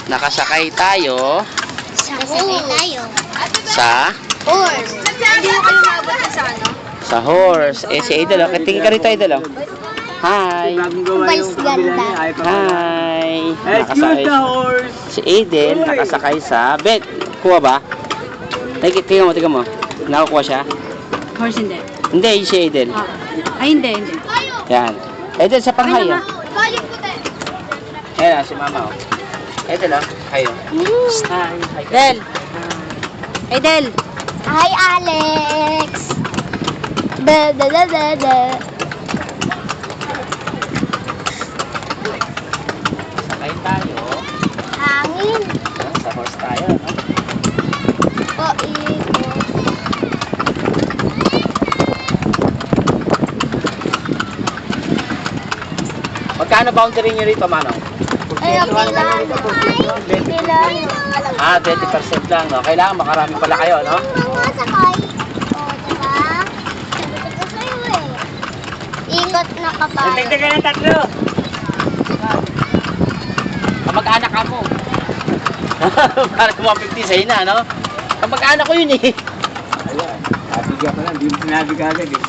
Nakasakay tayo Sasakay tayo. sa Horse. Hindi mo kayo maabot sa ano? sa horse. Eh, si Idol, oh. Tingin ka rito, Idol, oh. Hi! Vice ganda. Hi! Excuse the horse! Si Idol, nakasakay sa... Bet, kuha ba? Tingnan mo. Nakakuha siya? Horse hindi. Hindi, si Idol. Ay, hindi. Yan. Idol, sa panghay, oh. Ayan, si Mama, oh. Idol, oh. Kayo. Hi. Hi, Del! Ay, Del! Hi, Alex. Da. Sakay tayo. Hangin. Sa horse tayo, no? O, ito. Magkano boundary nyo rito, Manong? Ay, okay lang. Okay lang. Ah, 20% lang, no? Kailangan makarami pala kayo, no? Mga sakay. O, diba? Sabi ko sa'yo eh. Ikot na kapal. Tignan ng tatlo! Kamag-anak ka mo. Para 150 sa'yo na, no? Kamag-anak ko yun, eh. Ayan, nabigyan pa lang, hindi mo sinabi ka agad eh.